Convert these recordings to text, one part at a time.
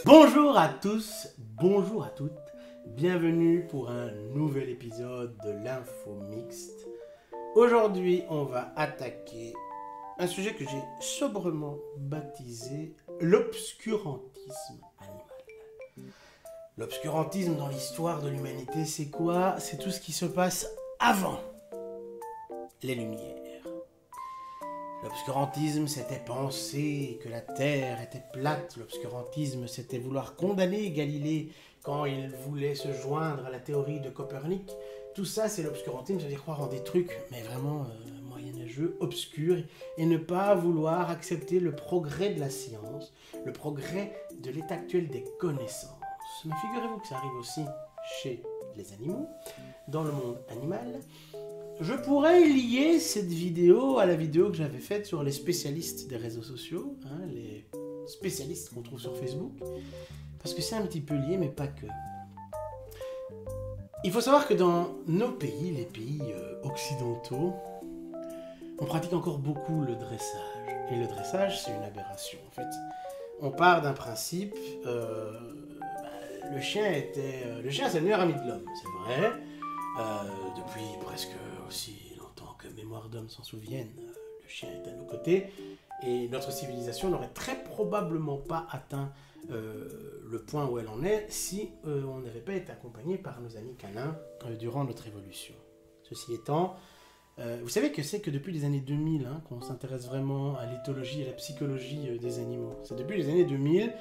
Bonjour à tous, bonjour à toutes, bienvenue pour un nouvel épisode de l'Info Mixte. Aujourd'hui, on va attaquer un sujet que j'ai sobrement baptisé l'obscurantisme animal. L'obscurantisme dans l'histoire de l'humanité, c'est quoi? C'est tout ce qui se passe avant les Lumières. L'obscurantisme, c'était penser que la Terre était plate. L'obscurantisme, c'était vouloir condamner Galilée quand il voulait se joindre à la théorie de Copernic. Tout ça, c'est l'obscurantisme, c'est-à-dire croire en des trucs, mais vraiment moyenâgeux, obscurs, et ne pas vouloir accepter le progrès de la science, le progrès de l'état actuel des connaissances. Mais figurez-vous que ça arrive aussi chez les animaux, dans le monde animal. Je pourrais lier cette vidéo à la vidéo que j'avais faite sur les spécialistes des réseaux sociaux, les spécialistes qu'on trouve sur Facebook, parce que c'est un petit peu lié, mais pas que. Il faut savoir que dans nos pays, les pays occidentaux, on pratique encore beaucoup le dressage. Et le dressage, c'est une aberration, en fait. On part d'un principe, le chien, c'est le meilleur ami de l'homme, c'est vrai. Depuis presque aussi longtemps que Mémoire d'homme s'en souvienne, le chien est à nos côtés, et notre civilisation n'aurait très probablement pas atteint le point où elle en est si on n'avait pas été accompagné par nos amis canins durant notre évolution. Ceci étant, vous savez que c'est que depuis les années 2000 qu'on s'intéresse vraiment à l'éthologie et à la psychologie des animaux. C'est depuis les années 2000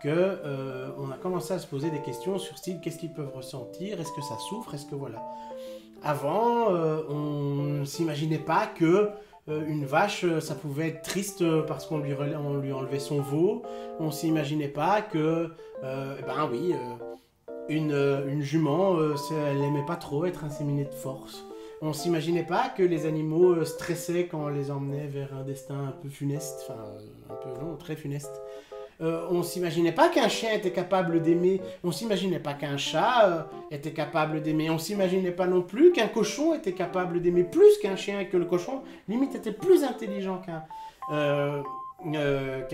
qu'on a commencé à se poser des questions sur style qu'est-ce qu'ils peuvent ressentir, est-ce que ça souffre, est-ce que voilà. Avant, on ne s'imaginait pas que une vache, ça pouvait être triste parce qu'on lui enlevait son veau. On ne s'imaginait pas que, une jument, elle n'aimait pas trop être inséminée de force. On ne s'imaginait pas que les animaux stressaient quand on les emmenait vers un destin un peu funeste, très funeste. On ne s'imaginait pas qu'un chien était capable d'aimer, on ne s'imaginait pas qu'un chat était capable d'aimer, on ne s'imaginait pas non plus qu'un cochon était capable d'aimer plus qu'un chien, et que le cochon, limite, était plus intelligent qu'un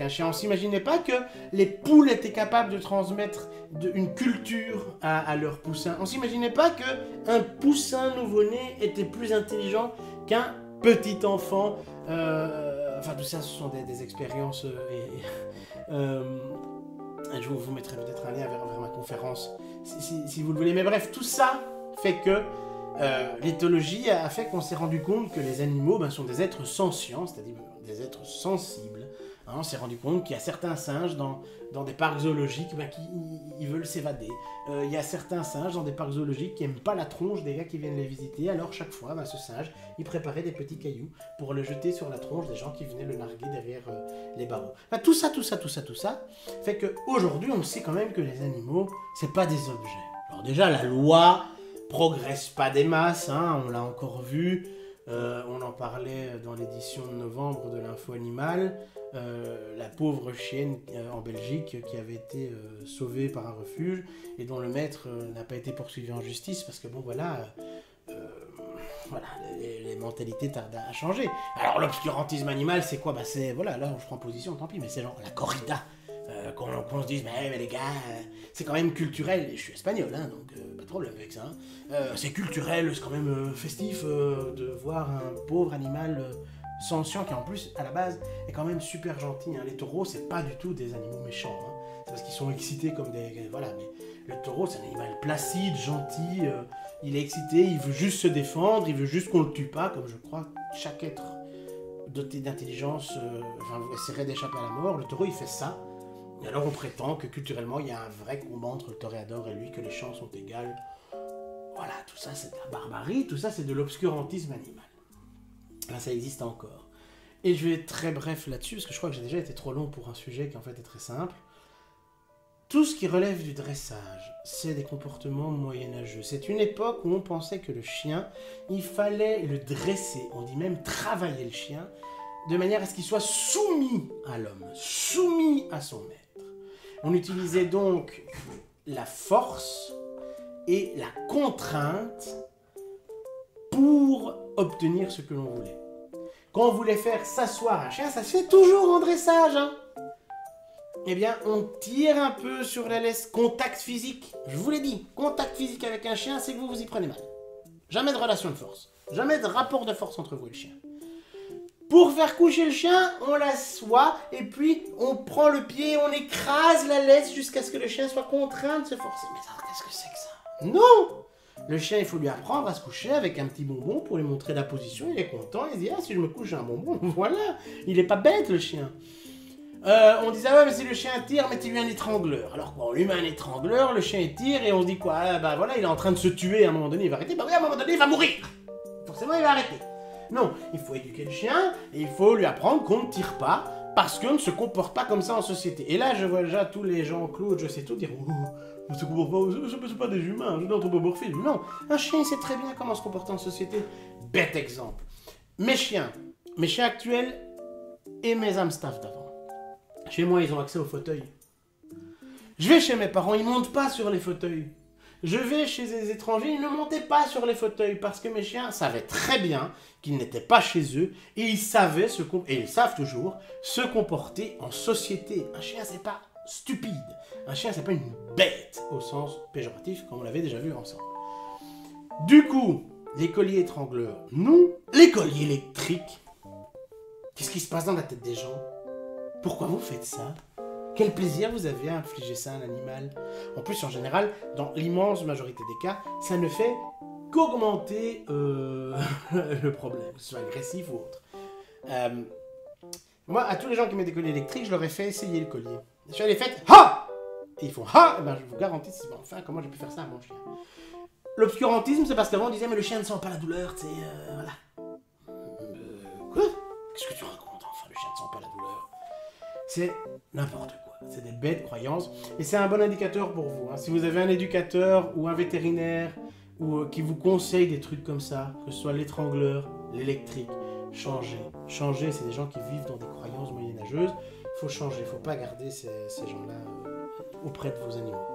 chien. On ne s'imaginait pas que les poules étaient capables de transmettre une culture à leurs poussins. On ne s'imaginait pas qu'un poussin nouveau-né était plus intelligent qu'un petit enfant. Tout ça, ce sont des expériences... je vous mettrai peut-être un lien vers ma conférence si vous le voulez. Mais bref, tout ça fait que l'éthologie a fait qu'on s'est rendu compte que les animaux sont des êtres sentients, c'est-à-dire des êtres sensibles. On s'est rendu compte qu'il y a certains singes dans des parcs zoologiques qui veulent s'évader. Il y a certains singes dans des parcs zoologiques qui n'aiment pas la tronche des gars qui viennent les visiter. Alors chaque fois, ce singe, il préparait des petits cailloux pour le jeter sur la tronche des gens qui venaient le narguer derrière les barreaux. Tout ça fait qu'aujourd'hui, on sait quand même que les animaux, c'est pas des objets. Alors déjà, la loi progresse pas des masses, on l'a encore vu. On en parlait dans l'édition de novembre de l'Info Animal. La pauvre chienne en Belgique qui avait été sauvée par un refuge et dont le maître n'a pas été poursuivi en justice parce que les mentalités tardent à changer. Alors l'obscurantisme animal, c'est quoi? Là je prends position, tant pis, mais c'est genre la corrida. Qu'on se dise, mais les gars, c'est quand même culturel, je suis espagnol, donc pas de problème avec ça. C'est culturel, c'est quand même festif de voir un pauvre animal sentient qui en plus, à la base, est quand même super gentil. Les taureaux, c'est pas du tout des animaux méchants. C'est parce qu'ils sont excités comme des... Voilà, mais le taureau, c'est un animal placide, gentil, il est excité, il veut juste se défendre, il veut juste qu'on le tue pas, comme je crois chaque être doté d'intelligence essaierait d'échapper à la mort. Le taureau, il fait ça. Et alors on prétend que culturellement il y a un vrai combat entre le toréador et lui, que les chances sont égales. Voilà, tout ça c'est de la barbarie, tout ça c'est de l'obscurantisme animal. Là ça existe encore. Et je vais être très bref là-dessus, parce que je crois que j'ai déjà été trop long pour un sujet qui en fait est très simple. Tout ce qui relève du dressage, c'est des comportements moyenâgeux. C'est une époque où on pensait que le chien, il fallait le dresser, on dit même travailler le chien, de manière à ce qu'il soit soumis à l'homme, soumis à son maître. On utilisait donc la force et la contrainte pour obtenir ce que l'on voulait. Quand on voulait faire s'asseoir un chien, ça se fait toujours en dressage. eh bien, on tire un peu sur la laisse. Contact physique, je vous l'ai dit, contact physique avec un chien, c'est que vous vous y prenez mal. Jamais de relation de force. Jamais de rapport de force entre vous et le chien. Pour faire coucher le chien, on l'assoit et puis on prend le pied, on écrase la laisse jusqu'à ce que le chien soit contraint de se forcer. Mais ça, qu'est-ce que c'est que ça? Non! Le chien, il faut lui apprendre à se coucher avec un petit bonbon pour lui montrer la position. Il est content, il dit « Ah, si je me couche, j'ai un bonbon. » Voilà, il est pas bête, le chien. On disait, ah ouais, mais si le chien tire, mettez-lui un étrangleur. Alors quoi, on lui met un étrangleur, le chien tire, et on se dit quoi, ah, bah voilà, il est en train de se tuer, à un moment donné, il va arrêter. Bah oui, à un moment donné, il va mourir. Forcément, il va arrêter. Non, il faut éduquer le chien, et il faut lui apprendre qu'on ne tire pas, parce qu'on ne se comporte pas comme ça en société. Et là, je vois déjà tous les gens, Claude, je sais tout, dire, oh, on se comporte pas, c'est pas des humains, je suis anthropomorphisme. Non, un chien, il sait très bien comment se comporter en société. Bête exemple. Mes chiens actuels et mes hamsters d'avant. Chez moi, ils ont accès au fauteuil. Je vais chez mes parents, ils ne montent pas sur les fauteuils. Je vais chez des étrangers, ils ne montaient pas sur les fauteuils parce que mes chiens savaient très bien qu'ils n'étaient pas chez eux et ils savaient et ils savent toujours se comporter en société. Un chien, c'est pas stupide. Un chien, c'est pas une bête au sens péjoratif, comme on l'avait déjà vu ensemble. Du coup, les colliers étrangleurs, non. Les colliers électriques, qu'est-ce qui se passe dans la tête des gens? Pourquoi vous faites ça? Quel plaisir vous avez à infliger ça à un animal? En plus, en général, dans l'immense majorité des cas, ça ne fait qu'augmenter le problème, que ce soit agressif ou autre. Moi, à tous les gens qui mettent des colliers électriques, je leur ai fait essayer le collier. Je suis allé fait ha! Et ils font ha! Et ben, je vous garantis, c'est bon, enfin, comment j'ai pu faire ça à mon chien? L'obscurantisme, c'est parce qu'avant on disait, mais le chien ne sent pas la douleur, tu sais, voilà. Quoi? Qu'est-ce que tu racontes? Enfin, le chien ne sent pas la douleur. C'est n'importe quoi. C'est des bêtes croyances. Et c'est un bon indicateur pour vous. Hein. Si vous avez un éducateur ou un vétérinaire ou qui vous conseille des trucs comme ça, que ce soit l'étrangleur, l'électrique, changez. Changez, c'est des gens qui vivent dans des croyances moyenâgeuses. Il faut changer, il ne faut pas garder ces gens-là auprès de vos animaux.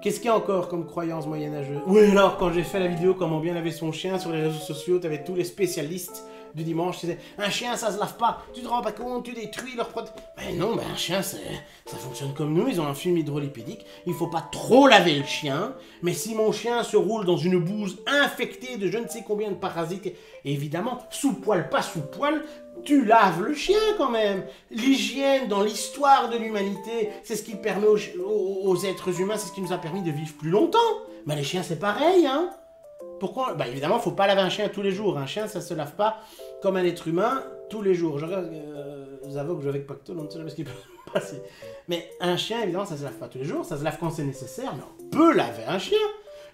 Qu'est-ce qu'il y a encore comme croyance moyenâgeuse? Oui, alors, quand j'ai fait la vidéo comment bien laver son chien sur les réseaux sociaux, tu avais tous les spécialistes du dimanche qui disaient un chien ça se lave pas, tu te rends pas compte, tu détruis leur protéine. Mais non, un chien ça fonctionne comme nous, ils ont un film hydrolipidique, il faut pas trop laver le chien, mais si mon chien se roule dans une bouse infectée de je ne sais combien de parasites, évidemment, sous poil, pas sous poil, tu laves le chien quand même. L'hygiène dans l'histoire de l'humanité, c'est ce qui permet aux êtres humains, c'est ce qui nous a permis de vivre plus longtemps. Mais les chiens c'est pareil, hein. Pourquoi? Bah évidemment, il ne faut pas laver un chien tous les jours. Un chien, ça ne se lave pas comme un être humain tous les jours. Je vous avoue que je vais avec Pacto, on ne sait jamais ce qui peut se passer. Mais un chien, évidemment, ça ne se lave pas tous les jours. Ça se lave quand c'est nécessaire, mais on peut laver un chien.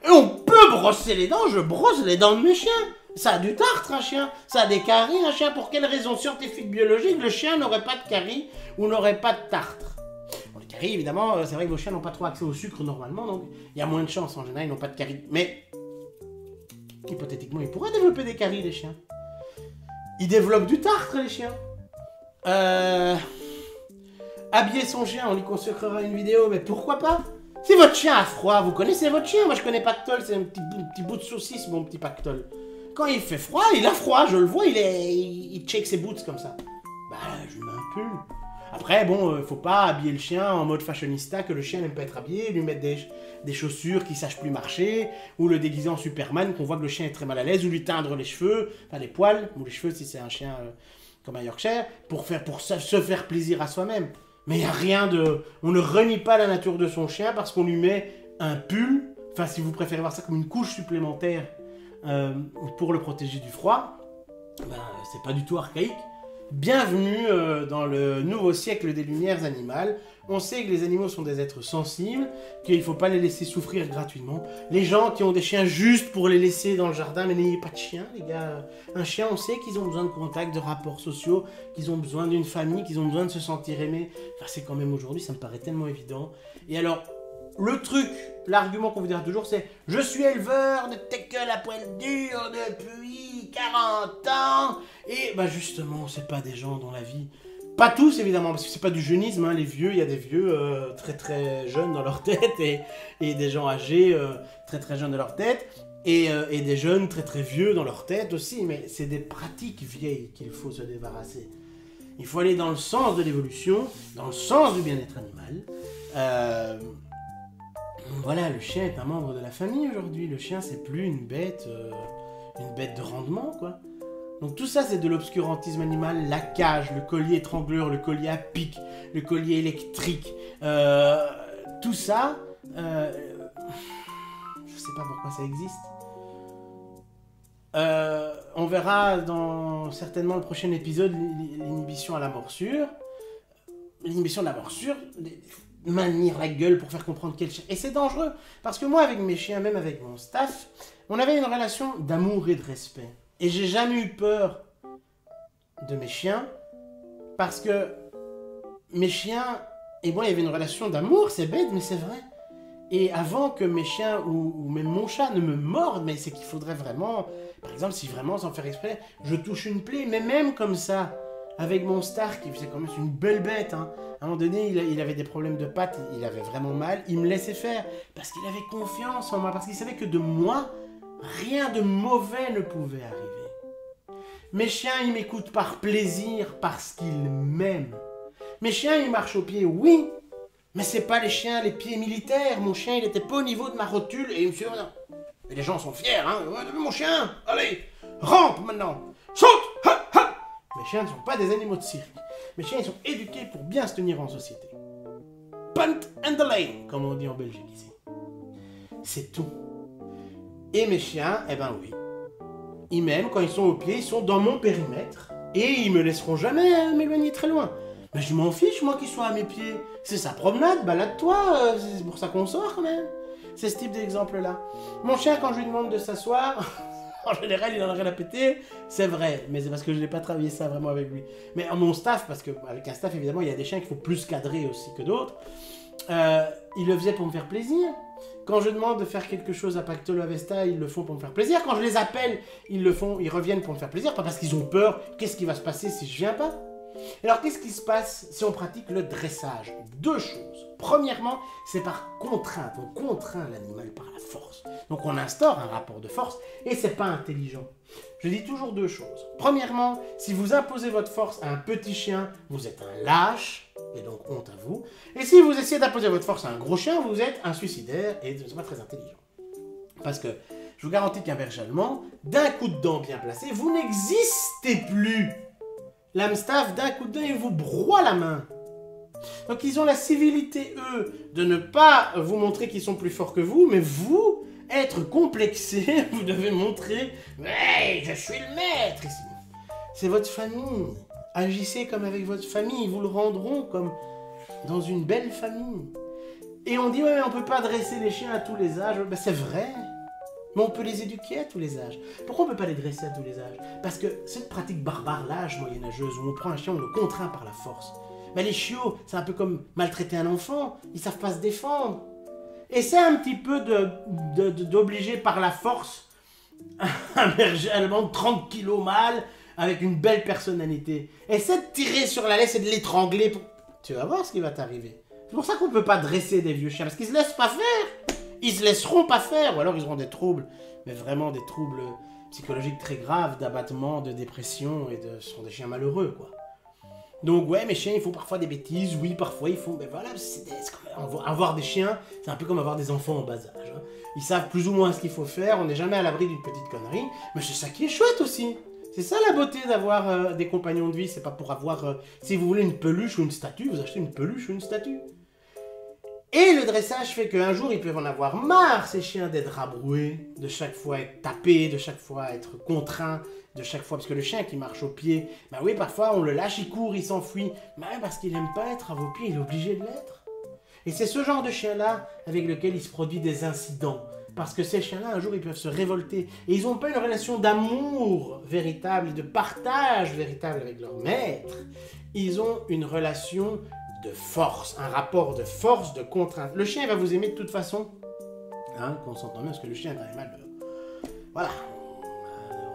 Et on peut brosser les dents. Je brosse les dents de mes chiens. Ça a du tartre, un chien. Ça a des caries, un chien. Pour quelle raison scientifique, biologique, le chien n'aurait pas de caries ou n'aurait pas de tartre? Bon, les caries, évidemment, c'est vrai que vos chiens n'ont pas trop accès au sucre normalement, donc il y a moins de chances. En général, ils n'ont pas de caries. Mais hypothétiquement, ils pourraient développer des caries, les chiens. Ils développent du tartre, les chiens. Habiller son chien, on lui consacrera une vidéo, mais pourquoi pas? Si votre chien a froid, vous connaissez votre chien? Moi, je connais Pactole, c'est un petit bout de saucisse, mon petit Pactole. Quand il fait froid, il a froid, je le vois, il check ses boots comme ça. Bah, je lui mets un pull. Après, bon, faut pas habiller le chien en mode fashionista, que le chien n'aime pas être habillé, lui mettre des chaussures qui sachent plus marcher, ou le déguiser en Superman, qu'on voit que le chien est très mal à l'aise, ou lui teindre les cheveux, enfin les poils, ou les cheveux si c'est un chien comme un Yorkshire, pour se faire plaisir à soi-même. Mais il n'y a rien de... On ne renie pas la nature de son chien parce qu'on lui met un pull, enfin si vous préférez voir ça comme une couche supplémentaire pour le protéger du froid, ben, c'est pas du tout archaïque. Bienvenue dans le nouveau siècle des lumières animales. On sait que les animaux sont des êtres sensibles, qu'il ne faut pas les laisser souffrir gratuitement. Les gens qui ont des chiens juste pour les laisser dans le jardin, mais n'ayez pas de chien, les gars. Un chien, on sait qu'ils ont besoin de contact, de rapports sociaux, qu'ils ont besoin d'une famille, qu'ils ont besoin de se sentir aimés. Enfin, c'est quand même aujourd'hui, ça me paraît tellement évident. Et alors, le truc, l'argument qu'on vous dira toujours, c'est « Je suis éleveur de teckel à poil dur depuis 40 ans !» Et bah justement, c'est pas des gens dans la vie... Pas tous, évidemment, parce que c'est pas du jeunisme, hein. Les vieux, il y a des vieux très très jeunes dans leur tête, et des gens âgés très très jeunes dans leur tête, et des jeunes très très vieux dans leur tête aussi, mais c'est des pratiques vieilles qu'il faut se débarrasser. Il faut aller dans le sens de l'évolution, dans le sens du bien-être animal. Voilà, le chien est un membre de la famille aujourd'hui. Le chien, c'est plus une bête de rendement, quoi. Donc tout ça, c'est de l'obscurantisme animal. La cage, le collier étrangleur, le collier à pic, le collier électrique. Tout ça, je sais pas pourquoi ça existe. On verra dans certainement le prochain épisode l'inhibition à la morsure. L'inhibition de la morsure, maintenir la gueule pour faire comprendre quel chien. Et c'est dangereux, parce que moi, avec mes chiens, même avec mon staff, on avait une relation d'amour et de respect. Et j'ai jamais eu peur de mes chiens, parce que mes chiens et moi, il y avait une relation d'amour, c'est bête, mais c'est vrai. Et avant que mes chiens ou même mon chat ne me mordent, mais c'est qu'il faudrait vraiment, par exemple, si vraiment, sans faire exprès, je touche une plaie, mais même comme ça, avec mon Star, qui faisait quand même une belle bête, hein. À un moment donné, il avait des problèmes de pattes, il avait vraiment mal, il me laissait faire, parce qu'il avait confiance en moi, parce qu'il savait que de moi, rien de mauvais ne pouvait arriver. Mes chiens, ils m'écoutent par plaisir, parce qu'ils m'aiment. Mes chiens, ils marchent au pied, oui, mais c'est pas les chiens, les pieds militaires. Mon chien, il était pas au niveau de ma rotule, et il me fait... Et les gens sont fiers, hein. Ouais, mon chien, allez, rampe maintenant, saute, ha, ha. Mes chiens ne sont pas des animaux de cirque. Mes chiens, ils sont éduqués pour bien se tenir en société. Punt and the lane, comme on dit en Belgique ici. C'est tout. Et mes chiens, eh ben oui, ils m'aiment quand ils sont au pied, ils sont dans mon périmètre, et ils me laisseront jamais m'éloigner très loin. Mais je m'en fiche, moi, qu'ils soient à mes pieds. C'est sa promenade, balade-toi, c'est pour ça qu'on sort quand même. C'est ce type d'exemple-là. Mon chien, quand je lui demande de s'asseoir, en général, il en a rien à péter, c'est vrai, mais c'est parce que je n'ai pas travaillé ça vraiment avec lui. Mais mon staff, parce qu'avec un staff, évidemment, il y a des chiens qu'il faut plus cadrer aussi que d'autres, il le faisait pour me faire plaisir. Quand je demande de faire quelque chose à Pactolo Avesta, ils le font pour me faire plaisir. Quand je les appelle, ils reviennent pour me faire plaisir, pas parce qu'ils ont peur, qu'est-ce qui va se passer si je viens pas? Alors, qu'est-ce qui se passe si on pratique le dressage? Deux choses. Premièrement, c'est par contrainte. On contraint l'animal par la force. Donc, on instaure un rapport de force et c'est pas intelligent. Je dis toujours deux choses. Premièrement, si vous imposez votre force à un petit chien, vous êtes un lâche, et donc honte à vous. Et si vous essayez d'imposer votre force à un gros chien, vous êtes un suicidaire et c'est pas très intelligent. Parce que, je vous garantis qu'un berger allemand, d'un coup de dent bien placé, vous n'existez plus. L'Amstaff, d'un coup de dent, il vous broie la main. Donc ils ont la civilité, eux, de ne pas vous montrer qu'ils sont plus forts que vous, mais vous, être complexé, vous devez montrer « Ouais, je suis le maître ici !» C'est votre famille. Agissez comme avec votre famille, ils vous le rendront comme dans une belle famille. Et on dit « Ouais, mais on ne peut pas dresser les chiens à tous les âges. » Ben, c'est vrai. Mais on peut les éduquer à tous les âges. Pourquoi on ne peut pas les dresser à tous les âges? Parce que cette pratique barbare, l'âge moyenâgeuse, où on prend un chien, on le contraint par la force. Mais les chiots, c'est un peu comme maltraiter un enfant. Ils ne savent pas se défendre. Et c'est un petit peu d'obliger par la force un berger allemand de 30 kilos mâle avec une belle personnalité. Essaie de tirer sur la laisse et de l'étrangler. Tu vas voir ce qui va t'arriver. C'est pour ça qu'on ne peut pas dresser des vieux chiens. Parce qu'ils ne se laissent pas faire. Ils se laisseront pas faire, ou alors ils auront des troubles, mais vraiment des troubles psychologiques très graves, d'abattement, de dépression, ce sont des chiens malheureux, quoi. Donc ouais, mes chiens, ils font parfois des bêtises, oui, parfois ils font, mais voilà, avoir des chiens, c'est un peu comme avoir des enfants en bas âge, hein. Ils savent plus ou moins ce qu'il faut faire, on n'est jamais à l'abri d'une petite connerie, mais c'est ça qui est chouette aussi. C'est ça la beauté d'avoir des compagnons de vie, c'est pas pour avoir, si vous voulez une peluche ou une statue, vous achetez une peluche ou une statue. Et le dressage fait qu'un jour, ils peuvent en avoir marre, ces chiens, d'être rabroués, de chaque fois être tapés, de chaque fois être contraints, de chaque fois... Parce que le chien qui marche au pied, ben oui, parfois, on le lâche, il court, il s'enfuit. Mais parce qu'il n'aime pas être à vos pieds, il est obligé de l'être. Et c'est ce genre de chien-là avec lequel il se produit des incidents. Parce que ces chiens-là, un jour, ils peuvent se révolter. Et ils n'ont pas une relation d'amour véritable, de partage véritable avec leur maître. Ils ont une relation de force, un rapport de force, de contrainte. Le chien, il va vous aimer de toute façon, hein, qu'on s'entend bien, parce que le chien est un animal de... Voilà,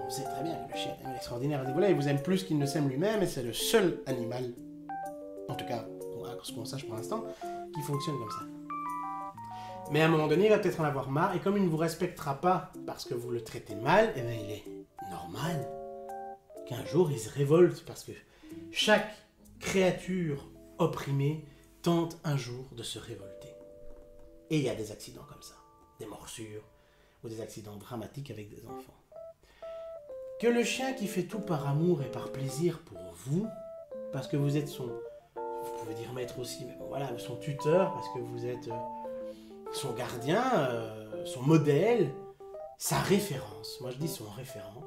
on sait très bien que le chien est un animal extraordinaire à ce niveau-là, il vous aime plus qu'il ne s'aime lui-même, et c'est le seul animal, en tout cas, ce qu'on sache pour l'instant, qui fonctionne comme ça. Mais à un moment donné, il va peut-être en avoir marre, et comme il ne vous respectera pas parce que vous le traitez mal, eh bien, il est normal qu'un jour, il se révolte, parce que chaque créature opprimée tente un jour de se révolter. Et il y a des accidents comme ça, des morsures ou des accidents dramatiques avec des enfants. Que le chien qui fait tout par amour et par plaisir pour vous, parce que vous êtes son, vous pouvez dire maître aussi, mais bon, voilà, son tuteur, parce que vous êtes son gardien, son modèle, sa référence, moi je dis son référent,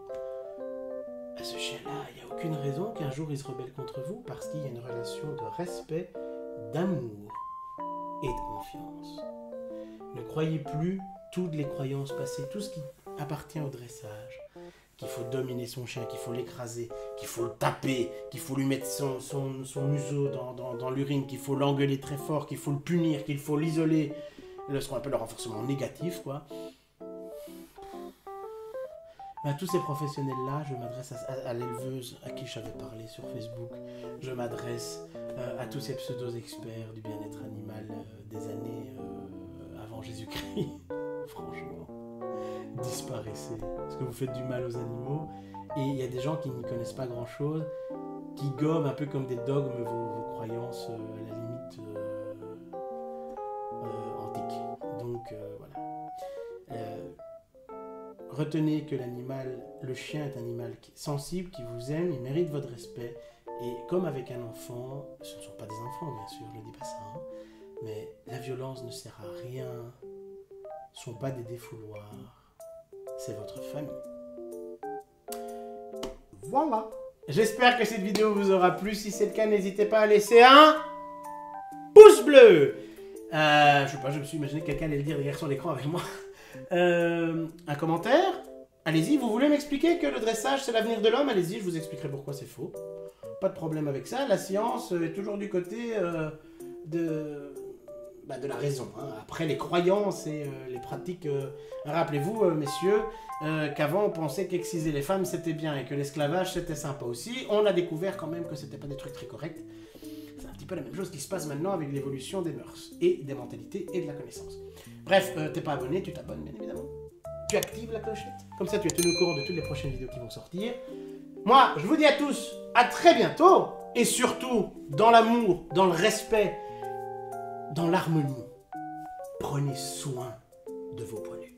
à ce chien-là, il n'y a aucune raison qu'un jour il se rebelle contre vous, parce qu'il y a une relation de respect, d'amour et de confiance. Ne croyez plus toutes les croyances passées, tout ce qui appartient au dressage, qu'il faut dominer son chien, qu'il faut l'écraser, qu'il faut le taper, qu'il faut lui mettre son museau dans l'urine, qu'il faut l'engueuler très fort, qu'il faut le punir, qu'il faut l'isoler, ce qu'on appelle le renforcement négatif, quoi. À tous ces professionnels-là, je m'adresse à l'éleveuse à qui j'avais parlé sur Facebook, je m'adresse à tous ces pseudo-experts du bien-être animal des années avant Jésus-Christ. Franchement, disparaissez, parce que vous faites du mal aux animaux, et il y a des gens qui n'y connaissent pas grand-chose, qui gomment un peu comme des dogmes vos croyances à la limite antiques. Donc voilà. Retenez que l'animal, le chien est un animal sensible, qui vous aime, il mérite votre respect. Et comme avec un enfant, ce ne sont pas des enfants bien sûr, je ne dis pas ça, hein, mais la violence ne sert à rien, ce ne sont pas des défouloirs, c'est votre famille. Voilà. J'espère que cette vidéo vous aura plu, si c'est le cas, n'hésitez pas à laisser un pouce bleu. Je sais pas, je me suis imaginé que quelqu'un allait le dire derrière son écran avec moi. Un commentaire, allez-y, vous voulez m'expliquer que le dressage c'est l'avenir de l'homme, allez-y, je vous expliquerai pourquoi c'est faux. Pas de problème avec ça, la science est toujours du côté de la raison. Hein. Après les croyances et les pratiques, rappelez-vous messieurs, qu'avant on pensait qu'exciser les femmes c'était bien et que l'esclavage c'était sympa aussi, on a découvert quand même que c'était pas des trucs très corrects. C'est un petit peu la même chose qui se passe maintenant avec l'évolution des mœurs et des mentalités et de la connaissance. Bref, t'es pas abonné, tu t'abonnes bien évidemment. Tu actives la clochette. Comme ça, tu es tenu au courant de toutes les prochaines vidéos qui vont sortir. Moi, je vous dis à tous, à très bientôt. Et surtout, dans l'amour, dans le respect, dans l'harmonie, prenez soin de vos poilus.